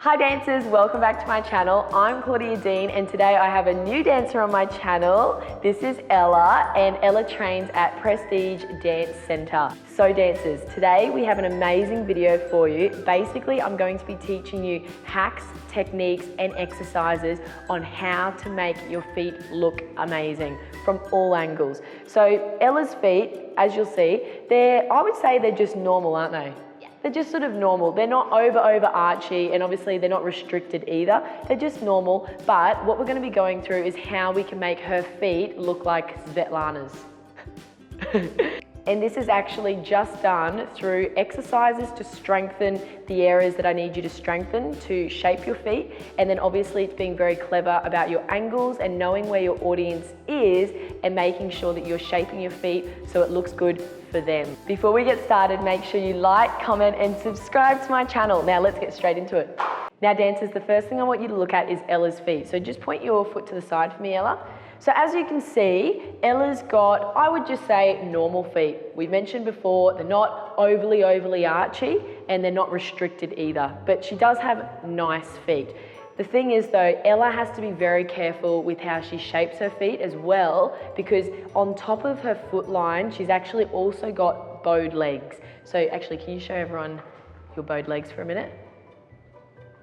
Hi dancers, welcome back to my channel. I'm Claudia Dean and today I have a new dancer on my channel. This is Ella and Ella trains at Prestige Dance Centre. So dancers, today we have an amazing video for you. Basically, I'm going to be teaching you hacks, techniques and exercises on how to make your feet look amazing from all angles. So Ella's feet, as you'll see, I would say they're just normal, aren't they? They're just sort of normal. They're not over archy and obviously they're not restricted either. They're just normal, but what we're going to be going through is how we can make her feet look like Svetlana's. And this is actually just done through exercises to strengthen the areas that I need you to strengthen to shape your feet. And then obviously it's being very clever about your angles and knowing where your audience is and making sure that you're shaping your feet so it looks good for them. Before we get started, make sure you like, comment and subscribe to my channel. Now let's get straight into it. Now dancers, the first thing I want you to look at is Ella's feet. So just point your foot to the side for me, Ella. So as you can see, Ella's got, I would just say, normal feet. We mentioned before, they're not overly archy and they're not restricted either, but she does have nice feet. The thing is though, Ella has to be very careful with how she shapes her feet as well, because on top of her foot line, she's actually also got bowed legs. So actually, can you show everyone your bowed legs for a minute?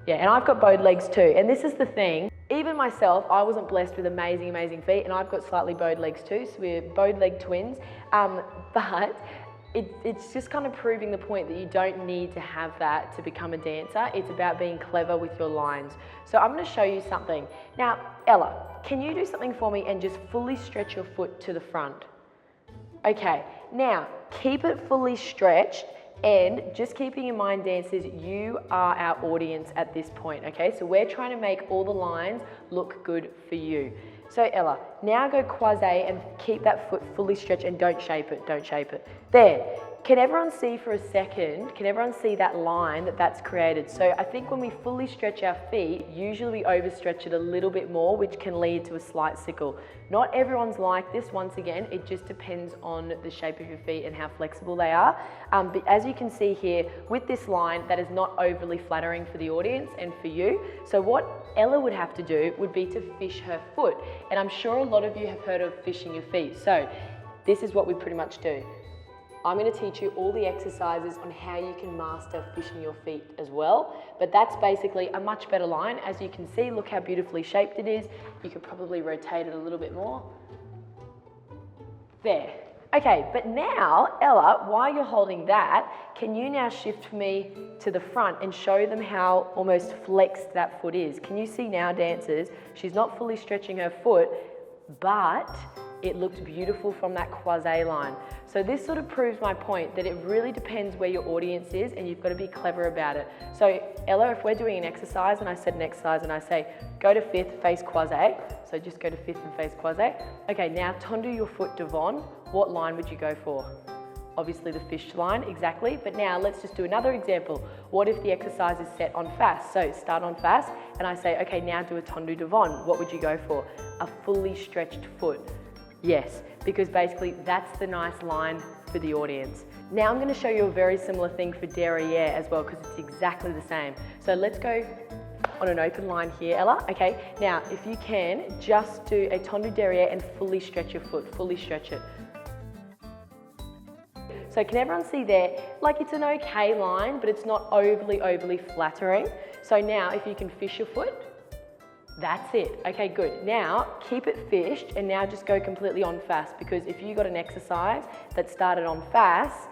Yeah, and I've got bowed legs too. And this is the thing, even myself, I wasn't blessed with amazing feet, and I've got slightly bowed legs too, so we're bowed leg twins. But it's just kind of proving the point that you don't need to have that to become a dancer. It's about being clever with your lines. So I'm gonna show you something. Now, Ella, can you do something for me and just fully stretch your foot to the front? Okay, now keep it fully stretched. And just keeping in mind, dancers, you are our audience at this point, okay? So we're trying to make all the lines look good for you. So Ella, now go quasi and keep that foot fully stretched and don't shape it, don't shape it. There. Can everyone see for a second, can everyone see that line that's created? So I think when we fully stretch our feet, usually we overstretch it a little bit more, which can lead to a slight sickle. Not everyone's like this, once again, it just depends on the shape of your feet and how flexible they are. But as you can see here, with this line, that is not overly flattering for the audience and for you. So what Ella would have to do would be to fish her foot. And I'm sure a lot of you have heard of fishing your feet. So this is what we pretty much do. I'm going to teach you all the exercises on how you can master fishing your feet as well. But that's basically a much better line. As you can see, look how beautifully shaped it is. You could probably rotate it a little bit more. There. Okay, but now, Ella, while you're holding that, can you now shift me to the front and show them how almost flexed that foot is? Can you see now, dancers, she's not fully stretching her foot, but it looked beautiful from that quasi line. So this sort of proves my point that it really depends where your audience is and you've got to be clever about it. So Ella, if we're doing an exercise and I said an exercise and I say, go to fifth, face quasi. So just go to fifth and face quasi. Okay, now tendu your foot devant. What line would you go for? Obviously the fish line, exactly. But now let's just do another example. What if the exercise is set on fast? So start on fast and I say, okay, now do a tendu devant. What would you go for? A fully stretched foot. Yes, because basically that's the nice line for the audience. Now I'm going to show you a very similar thing for derriere as well, because it's exactly the same. So let's go on an open line here, Ella. Okay, now if you can, just do a tendu derriere and fully stretch your foot, fully stretch it. So can everyone see there, like it's an okay line, but it's not overly flattering. So now if you can fish your foot, that's it. Okay, good. Now keep it fished and now just go completely on fast, because if you got an exercise that started on fast,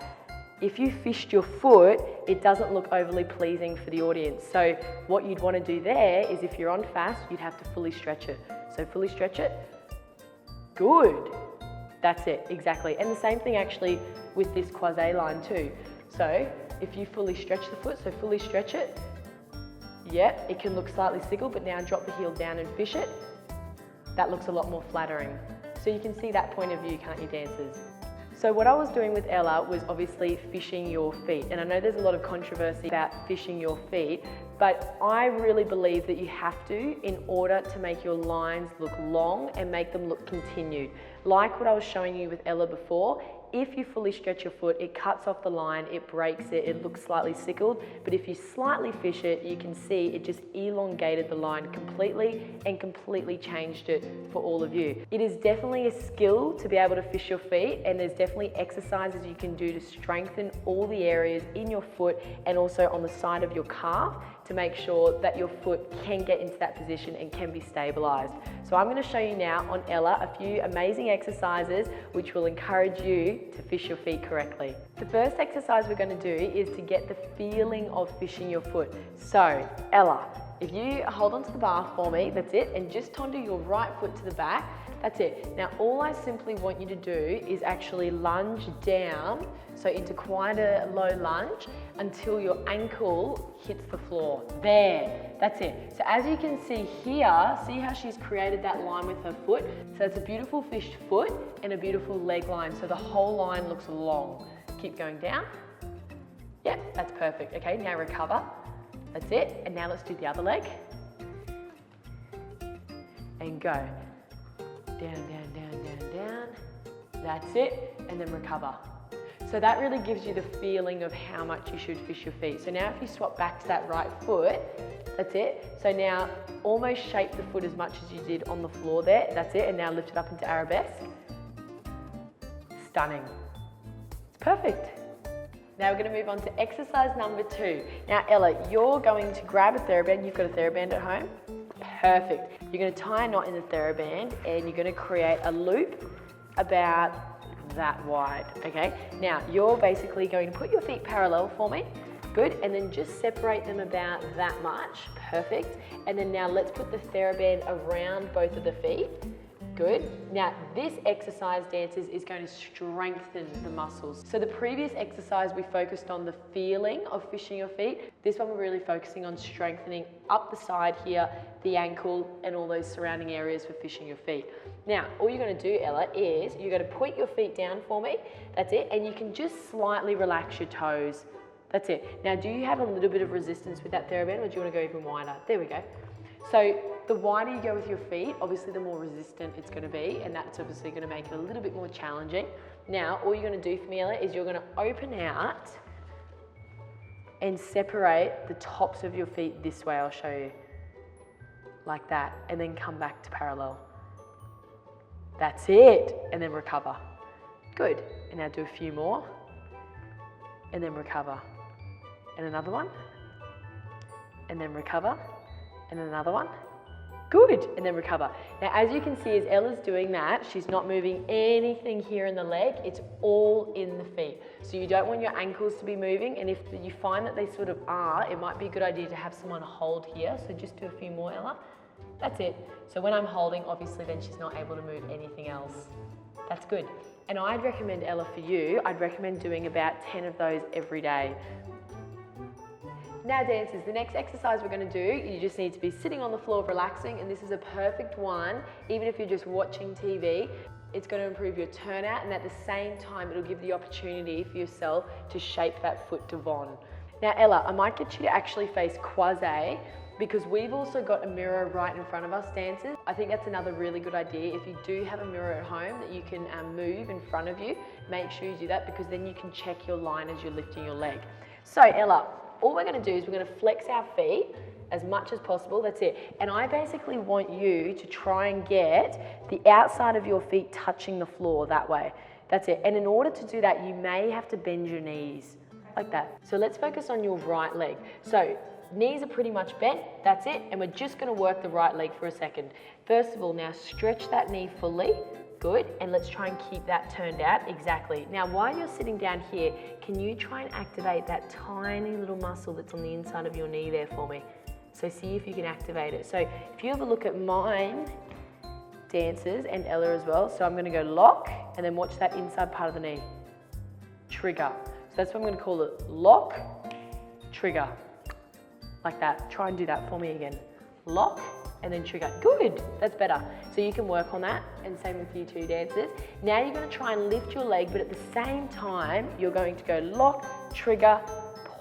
if you fished your foot, it doesn't look overly pleasing for the audience. So what you'd want to do there is, if you're on fast, you'd have to fully stretch it. So fully stretch it. Good. That's it, exactly. And the same thing actually with this quasi line too. So if you fully stretch the foot, so fully stretch it. Yeah, it can look slightly sickle, but now drop the heel down and fish it. That looks a lot more flattering. So you can see that point of view, can't you, dancers? So what I was doing with Ella was obviously fishing your feet. And I know there's a lot of controversy about fishing your feet, but I really believe that you have to in order to make your lines look long and make them look continued. Like what I was showing you with Ella before, if you fully stretch your foot, it cuts off the line, it breaks it, it looks slightly sickled. But if you slightly fish it, you can see it just elongated the line completely and completely changed it for all of you. It is definitely a skill to be able to fish your feet, and there's definitely exercises you can do to strengthen all the areas in your foot and also on the side of your calf to make sure that your foot can get into that position and can be stabilized. So I'm going to show you now on Ella a few amazing exercises which will encourage you to fish your feet correctly. The first exercise we're going to do is to get the feeling of fishing your foot. So Ella, if you hold onto the bar for me, that's it, and just tonder your right foot to the back, that's it. Now all I simply want you to do is actually lunge down, so into quite a low lunge until your ankle hits the floor. There, that's it. So as you can see here, see how she's created that line with her foot? So it's a beautiful fished foot and a beautiful leg line, so the whole line looks long. Keep going down. Yep, that's perfect. Okay, now recover. That's it, and now let's do the other leg. And go. Down, down, down, down, down. That's it, and then recover. So that really gives you the feeling of how much you should fish your feet. So now if you swap back to that right foot, that's it. So now almost shape the foot as much as you did on the floor there. That's it, and now lift it up into arabesque. Stunning. It's perfect. Now we're going to move on to exercise number 2. Now Ella, you're going to grab a TheraBand. You've got a TheraBand at home? Perfect. You're going to tie a knot in the TheraBand and you're going to create a loop about that wide, okay? Now you're basically going to put your feet parallel for me. Good, and then just separate them about that much. Perfect. And then now let's put the TheraBand around both of the feet. Good. Now this exercise, dancers, is going to strengthen the muscles. So the previous exercise we focused on the feeling of fishing your feet. This one we're really focusing on strengthening up the side here, the ankle, and all those surrounding areas for fishing your feet. Now all you're going to do, Ella, is you're going to point your feet down for me. That's it, and you can just slightly relax your toes. That's it. Now do you have a little bit of resistance with that TheraBand, or do you want to go even wider? There we go. So the wider you go with your feet, obviously the more resistant it's going to be, and that's obviously going to make it a little bit more challenging. Now, all you're going to do for me, Ella, is you're going to open out and separate the tops of your feet this way. I'll show you. Like that, and then come back to parallel. That's it, and then recover. Good, and now do a few more, and then recover. And another one, and then recover. And another one. Good, and then recover. Now as you can see, as Ella's doing that, she's not moving anything here in the leg, it's all in the feet. So you don't want your ankles to be moving, and if you find that they sort of are, it might be a good idea to have someone hold here. So just do a few more, Ella. That's it. So when I'm holding, obviously then she's not able to move anything else. That's good. And I'd recommend, Ella, for you, I'd recommend doing about 10 of those every day. Now dancers, the next exercise we're going to do, you just need to be sitting on the floor relaxing, and this is a perfect one, even if you're just watching TV. It's going to improve your turnout, and at the same time it'll give the opportunity for yourself to shape that foot devant. Now Ella, I might get you to actually face quasi, because we've also got a mirror right in front of us, dancers. I think that's another really good idea. If you do have a mirror at home that you can move in front of you, make sure you do that, because then you can check your line as you're lifting your leg. So Ella, all we're going to do is we're going to flex our feet as much as possible. That's it. And I basically want you to try and get the outside of your feet touching the floor that way. That's it. And in order to do that, you may have to bend your knees like that. So let's focus on your right leg. So knees are pretty much bent. That's it. And we're just going to work the right leg for a second. First of all, now stretch that knee fully. Good, and let's try and keep that turned out, exactly. Now while you're sitting down here, can you try and activate that tiny little muscle that's on the inside of your knee there for me? So see if you can activate it. So if you have a look at mine, dancers, and Ella as well, so I'm gonna go lock, and then watch that inside part of the knee. Trigger. So that's what I'm gonna call it, lock, trigger. Like that, try and do that for me again. Lock, and then trigger. Good, that's better. So you can work on that, and same with you two dancers. Now you're going to try and lift your leg, but at the same time, you're going to go lock, trigger,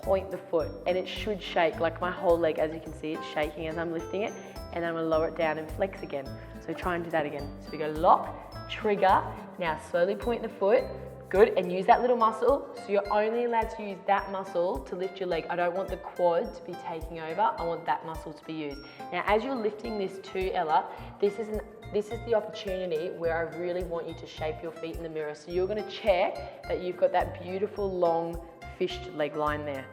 point the foot, and it should shake, like my whole leg, as you can see, it's shaking as I'm lifting it, and then I'm going to lower it down and flex again. So try and do that again. So we go lock, trigger, now slowly point the foot, Good, and use that little muscle. So you're only allowed to use that muscle to lift your leg. I don't want the quad to be taking over. I want that muscle to be used. Now, as you're lifting this too, Ella, this is the opportunity where I really want you to shape your feet in the mirror. So you're gonna check that you've got that beautiful long fished leg line there.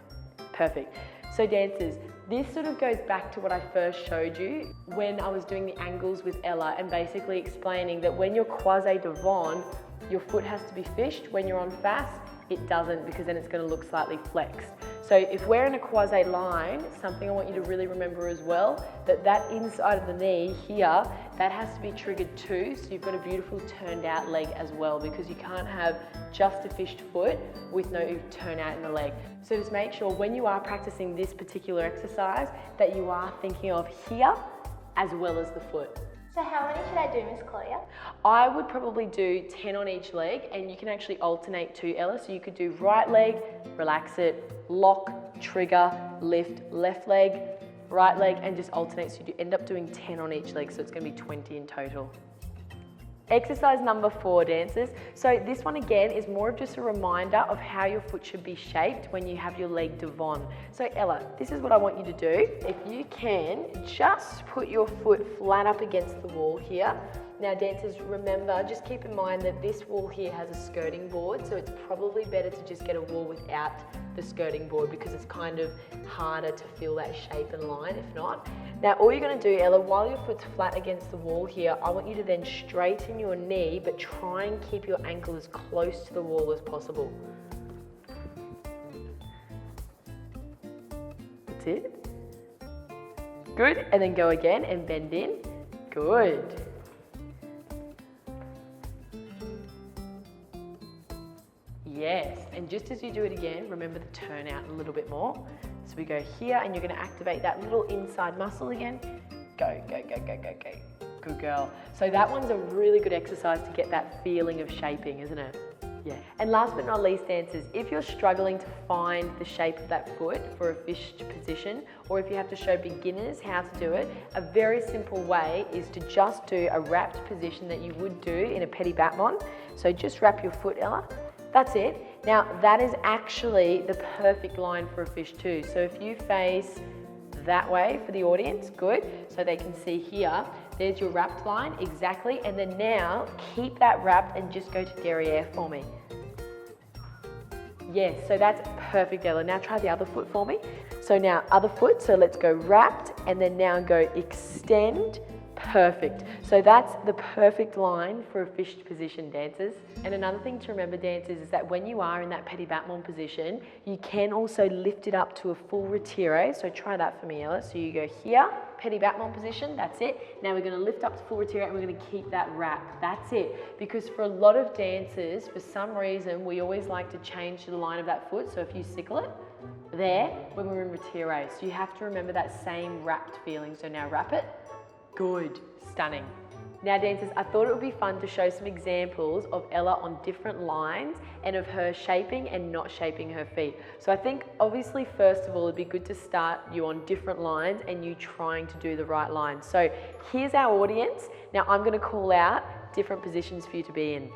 Perfect. So dancers, this sort of goes back to what I first showed you when I was doing the angles with Ella and basically explaining that when you're quasi-devant, your foot has to be fished. When you're on fast, it doesn't, because then it's going to look slightly flexed. So if we're in a quasi line, something I want you to really remember as well, that inside of the knee here, that has to be triggered too. So you've got a beautiful turned out leg as well, because you can't have just a fished foot with no turn out in the leg. So just make sure when you are practicing this particular exercise that you are thinking of here as well as the foot. So how many should I do, Miss Claudia? I would probably do 10 on each leg, and you can actually alternate too, Ella. So you could do right leg, relax it, lock, trigger, lift, left leg, right leg, and just alternate. So you end up doing 10 on each leg, so it's going to be 20 in total. Exercise number 4, dancers. So this one again is more of just a reminder of how your foot should be shaped when you have your leg devant. So Ella, this is what I want you to do. If you can, just put your foot flat up against the wall here. Now dancers, remember, just keep in mind that this wall here has a skirting board, so it's probably better to just get a wall without the skirting board, because it's kind of harder to feel that shape and line if not. Now all you're going to do, Ella, while your foot's flat against the wall here, I want you to then straighten your knee, but try and keep your ankle as close to the wall as possible. That's it. Good, and then go again and bend in. Good. Yes, and just as you do it again, remember to turn out a little bit more. So we go here, and you're going to activate that little inside muscle again. Go, go, go, go, go, go. Good girl. So that one's a really good exercise to get that feeling of shaping, isn't it? Yeah. And last but not least, dancers, if you're struggling to find the shape of that foot for a fished position, or if you have to show beginners how to do it, a very simple way is to just do a wrapped position that you would do in a petit battement. So just wrap your foot, Ella. That's it. Now that is actually the perfect line for a fish too. So if you face that way for the audience, good. So they can see here, there's your wrapped line, exactly. And then now keep that wrapped and just go to derriere for me. Yes, so that's perfect, Ella. Now try the other foot for me. So now other foot, so let's go wrapped and then now go extend. Perfect. So that's the perfect line for a fished position, dancers. And another thing to remember, dancers, is that when you are in that petit battement position, you can also lift it up to a full retire. So try that for me, Ella. So you go here, petit battement position, that's it. Now we're going to lift up to full retire and we're going to keep that wrap. That's it. Because for a lot of dancers, for some reason, we always like to change to the line of that foot. So if you sickle it there, when we're in retire. So you have to remember that same wrapped feeling. So now wrap it. Good, stunning. Now dancers, I thought it would be fun to show some examples of Ella on different lines and of her shaping and not shaping her feet. So I think obviously first of all it'd be good to start you on different lines and you trying to do the right line. So here's our audience. Now I'm going to call out different positions for you to be in.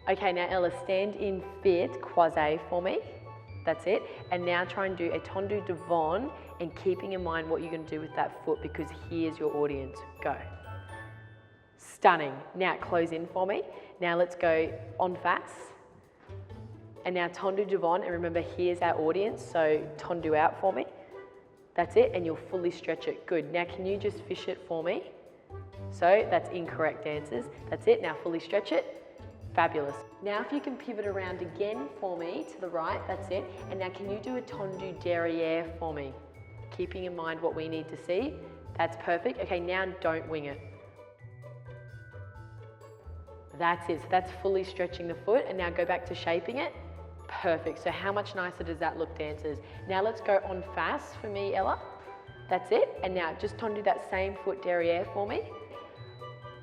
Okay, now Ella, stand in fit quasi for me. That's it. And now try and do a tendu devant and keeping in mind what you're going to do with that foot, because here's your audience. Go. Stunning. Now close in for me. Now let's go en face. And now tendu devant, and remember here's our audience, so tendu out for me. That's it, and you'll fully stretch it. Good. Now can you just fish it for me? So that's incorrect, dancers. That's it. Now fully stretch it. Fabulous. Now if you can pivot around again for me to the right, that's it. And now can you do a tendu derriere for me? Keeping in mind what we need to see. That's perfect. Okay, now don't wing it. That's it. So that's fully stretching the foot, and now go back to shaping it. Perfect. So how much nicer does that look, dancers? Now let's go en face for me, Ella. That's it. And now just tendu that same foot derriere for me.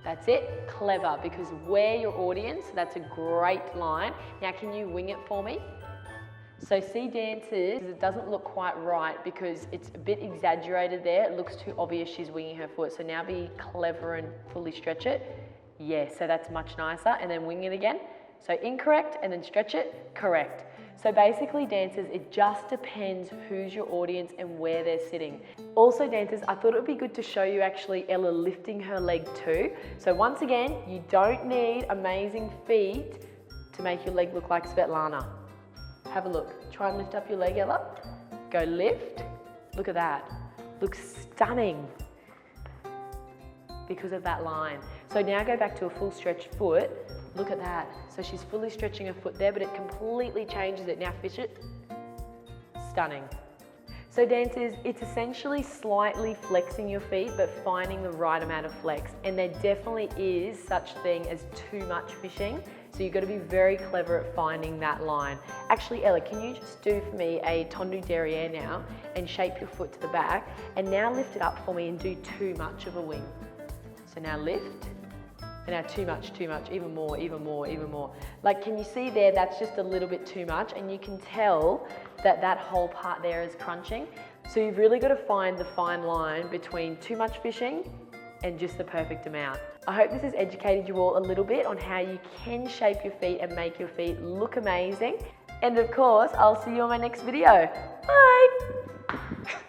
That's it. Clever, because we're your audience. That's a great line. Now can you wing it for me? So see, dancers, it doesn't look quite right because it's a bit exaggerated there. It looks too obvious she's winging her foot. So now be clever and fully stretch it. Yeah, so that's much nicer. And then wing it again. So incorrect and then stretch it, correct. So basically dancers, it just depends who's your audience and where they're sitting. Also dancers, I thought it would be good to show you actually Ella lifting her leg too. So once again, you don't need amazing feet to make your leg look like Svetlana. Have a look. Try and lift up your leg, Ella. Go lift. Look at that. Looks stunning because of that line. So now go back to a full stretched foot. Look at that. So she's fully stretching her foot there, but it completely changes it. Now fish it. Stunning. So dancers, it's essentially slightly flexing your feet, but finding the right amount of flex. And there definitely is such thing as too much fishing. So you've got to be very clever at finding that line. Actually, Ella, can you just do for me a tendu derriere now and shape your foot to the back and now lift it up for me and do too much of a wing. So now lift. And now too much, even more, even more, even more. Like, can you see there, that's just a little bit too much, and you can tell that that whole part there is crunching. So you've really got to find the fine line between too much fishing and just the perfect amount. I hope this has educated you all a little bit on how you can shape your feet and make your feet look amazing. And of course, I'll see you on my next video. Bye!